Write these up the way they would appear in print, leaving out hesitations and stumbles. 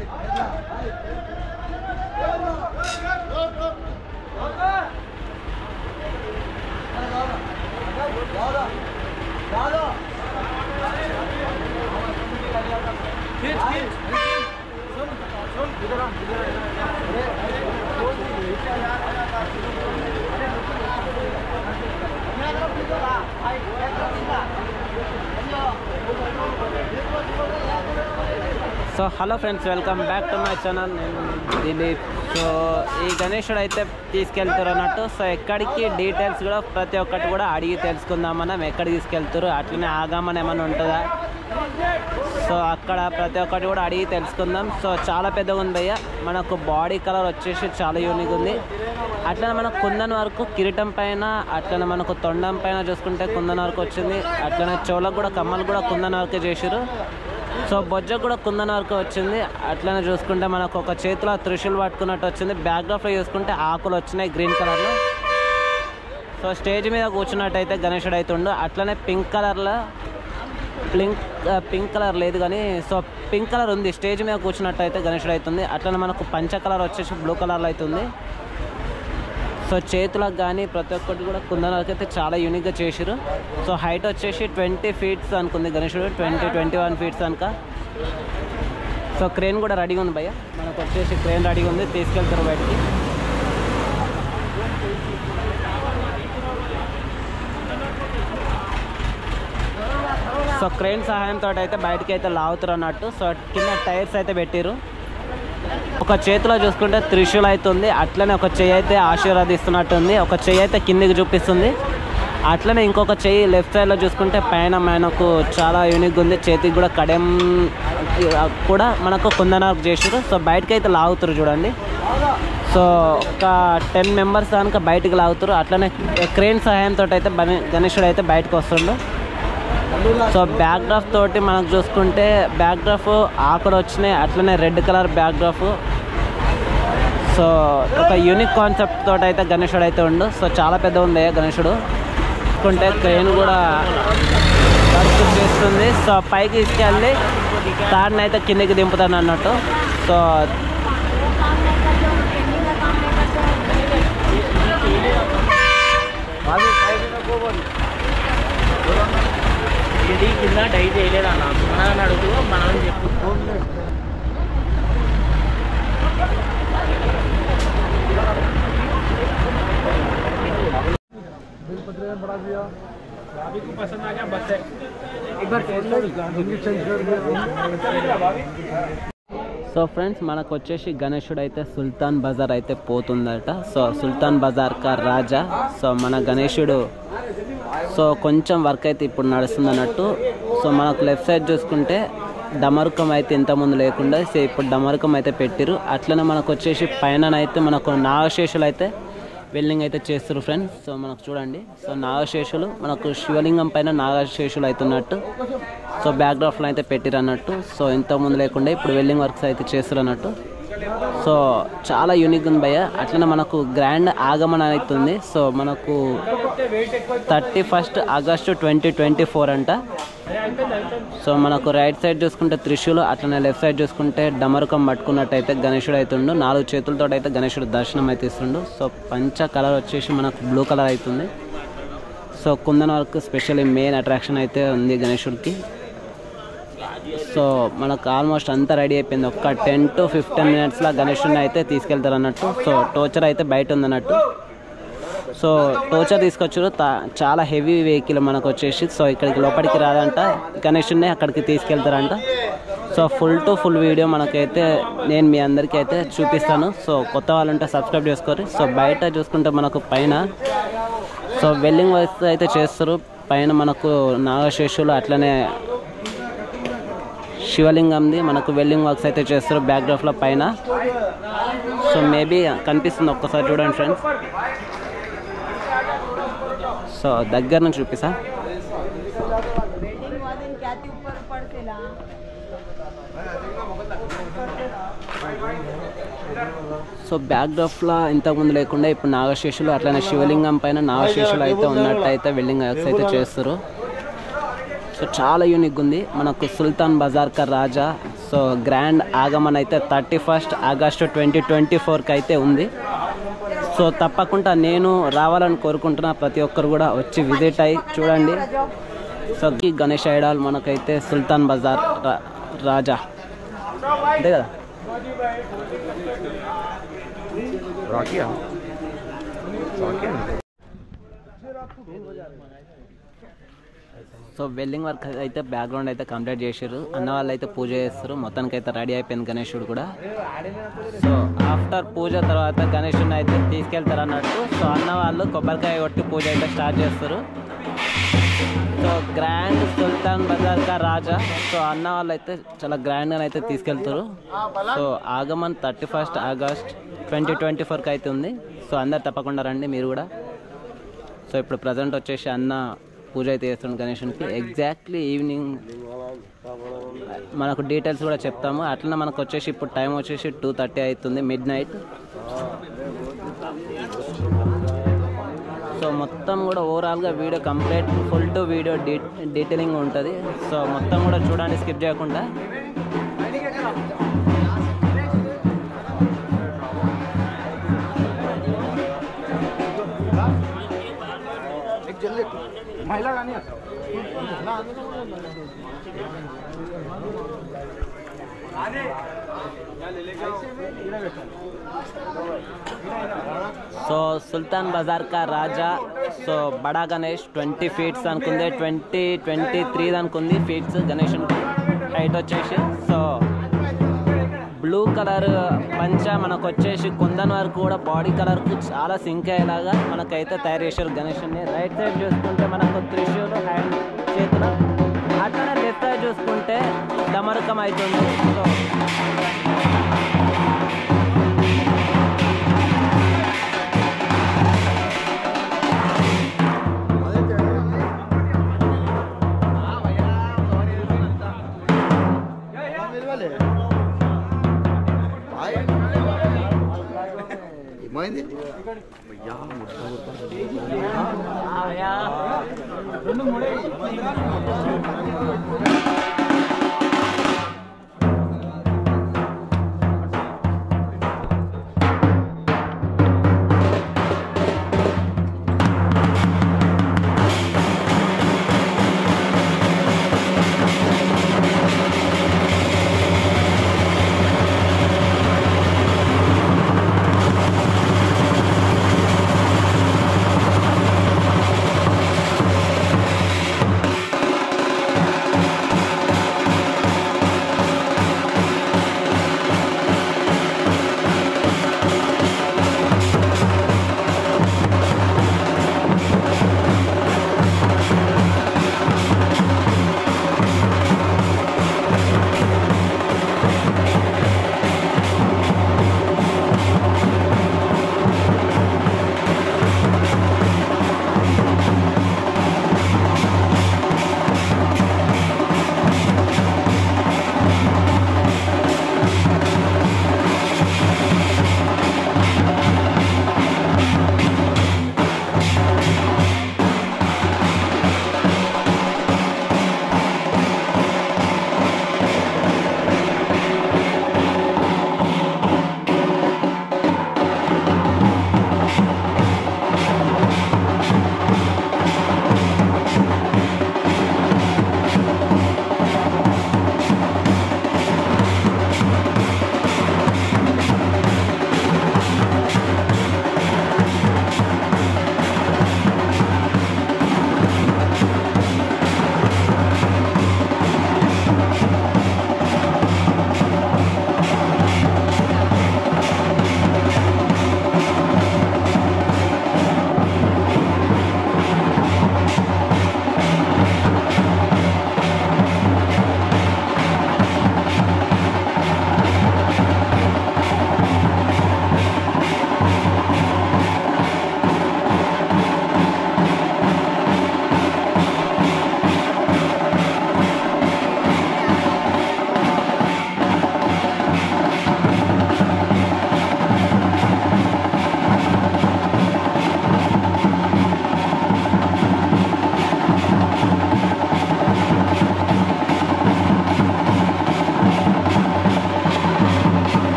So hello friends, welcome back to my channel. నేను Dilip. So ఈ గణేశుడు అయితే తీసుకెళ్తారు అన్నట్టు. సో ఎక్కడికి డీటెయిల్స్ కూడా ప్రతి ఒక్కటి కూడా అడిగి తెలుసుకుందాం. మనం ఎక్కడికి తీసుకెళ్తారు, అట్లనే ఆగామని ఏమైనా ఉంటుందా, సో అక్కడ ప్రతి ఒక్కటి కూడా అడిగి తెలుసుకుందాం. సో చాలా పెద్దగా ఉంది భయ్య. మనకు బాడీ కలర్ వచ్చేసి చాలా యూనిక్ ఉంది. అట్లనే మనకు కుందన్ వరకు కిరీటం పైన, అట్లనే మనకు తొండం పైన చూసుకుంటే కుందన్ వరకు వచ్చింది. అట్లనే చెవులకు కూడా కమ్మలు కూడా కుందన్ వరకే చేసారు. సో బొజ్జకు కూడా కుందన్ వరకు వచ్చింది. అట్లనే చూసుకుంటే మనకు ఒక చేతిలో త్రిశూల్ పట్టుకున్నట్టు వచ్చింది. బ్యాక్గ్రౌండ్లో చూసుకుంటే ఆకులు వచ్చినాయి గ్రీన్ కలర్లో. సో స్టేజ్ మీద కూర్చున్నట్టయితే గణేశుడు అవుతుండు. అట్లనే పింక్ కలర్లో పింక్ కలర్ లేదు కానీ సో పింక్ కలర్ ఉంది. స్టేజ్ మీద కూర్చున్నట్టు అయితే గణేశుడు అవుతుంది. అట్లనే మనకు పంచ కలర్ వచ్చేసి బ్లూ కలర్లో అవుతుంది. సో చేతులకు కానీ ప్రతి ఒక్కటి కూడా కుందనాలకి అయితే చాలా యూనిక్గా చేసారు. సో హైట్ వచ్చేసి 20 feet అనుకుంది గణేశుడు, 21 feet అనుక. సో క్రేన్ కూడా రెడీగా ఉంది భయ్య. మనకు వచ్చేసి క్రేన్ రెడీగా ఉంది, తీసుకెళ్తారు బయటికి. సో క్రేన్ సహాయంతో అయితే బయటకి అయితే లాగుతారు అన్నట్టు. సో కింద టైర్స్ అయితే పెట్టారు. ఒక చేతిలో చూసుకుంటే త్రిశూల్ అవుతుంది. అట్లనే ఒక చెయ్యి అయితే ఆశీర్వాదిస్తున్నట్టుంది. ఒక చెయ్యి అయితే కిందికి చూపిస్తుంది. అట్లనే ఇంకొక చెయ్యి లెఫ్ట్ సైడ్లో చూసుకుంటే పైన మనకు చాలా యూనిక్గా ఉంది. చేతికి కూడా కడెం కూడా మనకు కుందనార్కు చేసారు. సో బయటకి అయితే లాగుతారు చూడండి. సో ఒక 10 members దానికి బయటకు లాగుతారు. అట్లనే క్రేన్ సహాయంతో అయితే గణేశుడు అయితే బయటకు వస్తుండు. సో బ్యాక్డ్రాఫ్ తోటి మనకు చూసుకుంటే బ్యాక్డ్రాఫ్ ఆకులు వచ్చినాయి. అట్లనే రెడ్ కలర్ బ్యాక్డ్రాఫ్. సో ఒక యూనిక్ కాన్సెప్ట్ తోటి అయితే గణేశుడు అయితే ఉండు. సో చాలా పెద్ద ఉంది గణేశుడు. చూసుకుంటే క్రేన్ కూడా వర్క్ చేస్తుంది. సో పైకి తీసుకెళ్ళి తాడిని అయితే కిందికి దింపుతాను అన్నట్టు. సో కింద డై చేయలేదా మనం అడుగు, మనం చెప్పు. సో ఫ్రెండ్స్, మనకు వచ్చేసి గణేశుడు అయితే సుల్తాన్ బజార్ అయితే పోతుందట. సో సుల్తాన్ బజార్ కా రాజా. సో మన గణేశుడు సో కొంచెం వర్క్ అయితే ఇప్పుడు నడుస్తుంది అన్నట్టు. సో మనకు లెఫ్ట్ సైడ్ చూసుకుంటే డమరుకం అయితే ఇంతకుముందు లేకుండా సో ఇప్పుడు డమరుకం అయితే పెట్టిరు. అట్లనే మనకు వచ్చేసి పైన అయితే మనకు నాగశేషులు అయితే వెల్డింగ్ అయితే చేస్తారు ఫ్రెండ్స్. సో మనకు చూడండి. సో నాగశేషులు మనకు శివలింగం పైన నాగశేషులు అవుతున్నట్టు. సో బ్యాక్డ్రాఫ్లో అయితే పెట్టిరు అన్నట్టు. సో ఇంతకుముందు లేకుండా ఇప్పుడు వెల్డింగ్ వర్క్స్ అయితే చేస్తారు అన్నట్టు. సో చాలా యూనిక్ ఉంది భయ్య. అట్లనే మనకు గ్రాండ్ ఆగమన అవుతుంది. సో మనకు 31st August 2024 అంట. సో మనకు రైట్ సైడ్ చూసుకుంటే త్రిశూలు, అట్లనే లెఫ్ట్ సైడ్ చూసుకుంటే డమరుకం పట్టుకున్నట్టయితే గణేశుడు అవుతుండు. 4 చేతులతో అయితే గణేశుడు దర్శనం అయితే ఇస్తుండు. సో పంచ కలర్ వచ్చేసి మనకు బ్లూ కలర్ అవుతుంది. So kundan work specially main attraction అయితే ఉంది గణేశుడికి. సో మనకు ఆల్మోస్ట్ అంతా రెడీ అయిపోయింది. ఒక 10 to 15 minutesలో గణేశుడిని అయితే తీసుకెళ్తారు అన్నట్టు. సో టోచర్ అయితే బయట ఉందన్నట్టు. సో టోచర్ తీసుకొచ్చారు. చాలా హెవీ వెహికల్ మనకు వచ్చేసి. సో ఇక్కడికి లోపలికి రాదంట, గణేశుడిని అక్కడికి తీసుకెళ్తారంట. సో ఫుల్ వీడియో మనకైతే నేను మీ అందరికీ అయితే చూపిస్తాను. సో కొత్త వాళ్ళు ఉంటే సబ్స్క్రైబ్ చేసుకోరు. సో బయట చూసుకుంటే మనకు పైన సో వెల్డింగ్ వర్క్స్ అయితే చేస్తారు. పైన మనకు నాగశేషులు అట్లనే శివలింగంది మనకు వెల్డింగ్ వర్క్స్ అయితే చేస్తారు బ్యాక్డ్రాఫ్లో పైన. సో మేబీ కనిపిస్తుంది, ఒక్కసారి చూడండి ఫ్రెండ్స్. సో దగ్గర నుంచి చూపిస్తా. సో బ్యాక్డ్రాఫ్లో ఇంతకుముందు లేకుండా ఇప్పుడు నాగశేషులు అట్లనే శివలింగం పైన నాగశేషులు అయితే ఉన్నట్టయితే వెల్డింగ్ వర్క్స్ అయితే చేస్తారు. సో చాలా యూనిక్ ఉంది. మనకు సుల్తాన్ బజార్ కా రాజా. సో గ్రాండ్ ఆగమన్ అయితే 31 ఆగస్టు 2024కి అయితే ఉంది. సో తప్పకుండా నేను రావాలని కోరుకుంటున్నా. ప్రతి ఒక్కరు కూడా వచ్చి విజిట్ అయ్యి చూడండి. సో ఈ గణేష్ ఐడాల్ మనకైతే సుల్తాన్ బజార్ రాజా అంతే కదా. సో వెల్డింగ్ వర్క్ అయితే బ్యాక్గ్రౌండ్ అయితే కంప్లీట్ చేసారు. అన్న వాళ్ళు అయితే పూజ చేస్తారు. మొత్తానికి అయితే రెడీ అయిపోయింది గణేశుడు కూడా. సో ఆఫ్టర్ పూజ తర్వాత గణేశుడిని అయితే తీసుకెళ్తారు అన్నట్టు. సో అన్న వాళ్ళు కొబ్బరికాయ కొట్టి పూజ అయితే స్టార్ట్ చేస్తారు. సో గ్రాండ్ సుల్తాన్ బజార్ కా రాజా. సో అన్న వాళ్ళు అయితే చాలా గ్రాండ్గా అయితే తీసుకెళ్తారు. సో ఆగమన్ 31 ఆగస్ట్ 2024కి అయితే ఉంది. సో అందరు తప్పకుండా రండి మీరు కూడా. సో ఇప్పుడు ప్రజెంట్ వచ్చేసి అన్న పూజ అయితే చేస్తుంది గణేశునికి. ఎగ్జాక్ట్లీ ఈవినింగ్ మనకు డీటెయిల్స్ కూడా చెప్తాము. అట్లనే మనకు వచ్చేసి ఇప్పుడు టైం వచ్చేసి 2:30 అవుతుంది, మిడ్ నైట్. సో మొత్తం కూడా ఓవరాల్గా video complete full to video detailing ఉంటుంది. సో మొత్తం కూడా చూడండి స్కిప్ చేయకుండా. సో సుల్తాన్ బజార్ కా రాజా. సో బడా గణేష్ 20 ఫీట్స్ అనుకుంది, 23 అనుకుంది ఫీట్స్ గణేషునికి హైట్ వచ్చేసి. సో బ్లూ కలర్ పంచ మనకు వచ్చేసి కొందన్ వరకు కూడా బాడీ కలర్కు చాలా సింక్ అయ్యేలాగా మనకైతే తయారు చేశారు గణేషుని. రైట్ సైడ్ చూసుకుంటే మనకు త్రిశూలు హ్యాండ్ చేతులు, అట్లనే లెఫ్ట్ సైడ్ చూసుకుంటే డమరుకం అవుతుంది. సో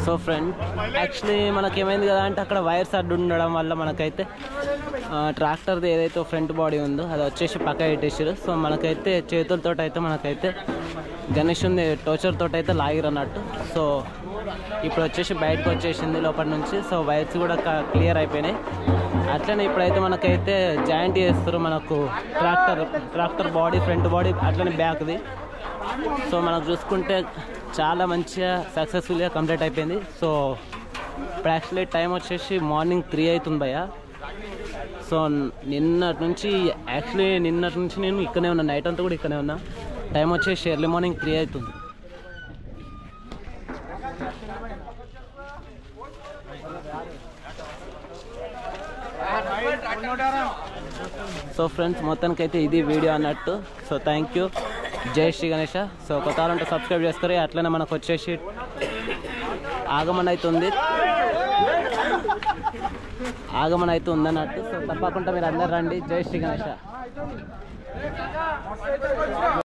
సో ఫ్రెండ్ యాక్చువల్లీ మనకేమైంది కదా అంటే అక్కడ వైర్స్ అడ్డు ఉండడం వల్ల మనకైతే ట్రాక్టర్ది ఏదైతే ఫ్రంట్ బాడీ ఉందో అది వచ్చేసి పక్క పెట్టేసారు. సో మనకైతే చేతులతో అయితే మనకైతే గణేషుని టోచర్ తోటి అయితే లాగిరన్నట్టు. సో ఇప్పుడు వచ్చేసి బయటకు వచ్చేసింది లోపల నుంచి. సో వైర్స్ కూడా క్లియర్ అయిపోయినాయి. అట్లనే ఇప్పుడైతే మనకైతే జాయింట్ చేస్తారు మనకు ట్రాక్టర్ బాడీ ఫ్రంట్ బాడీ అట్లనే బ్యాక్ది. సో మనకు చూసుకుంటే చాలా మంచిగా సక్సెస్ఫుల్గా కంప్లీట్ అయిపోయింది. సో ఇప్పుడు యాక్చువల్లీ టైం వచ్చేసి మార్నింగ్ 3 అవుతుంది భయ్య. సో నిన్నటి నుంచి నేను ఇక్కడనే ఉన్నా, నైట్ అంతా కూడా ఇక్కడనే ఉన్నా. టైం వచ్చేసి ఎర్లీ మార్నింగ్ 3 అవుతుంది. సో ఫ్రెండ్స్ మొత్తానికైతే ఇది వీడియో అన్నట్టు. So thank you. జై శ్రీ గణేష. సో కొత్త వాళ్ళంటే సబ్స్క్రైబ్ చేసుకోరు. అట్లనే మనకు వచ్చేసి ఆగమన అయితే ఉందన్నట్టు. సో తప్పకుండా మీరు అందరు రండి. జై శ్రీ గణేష.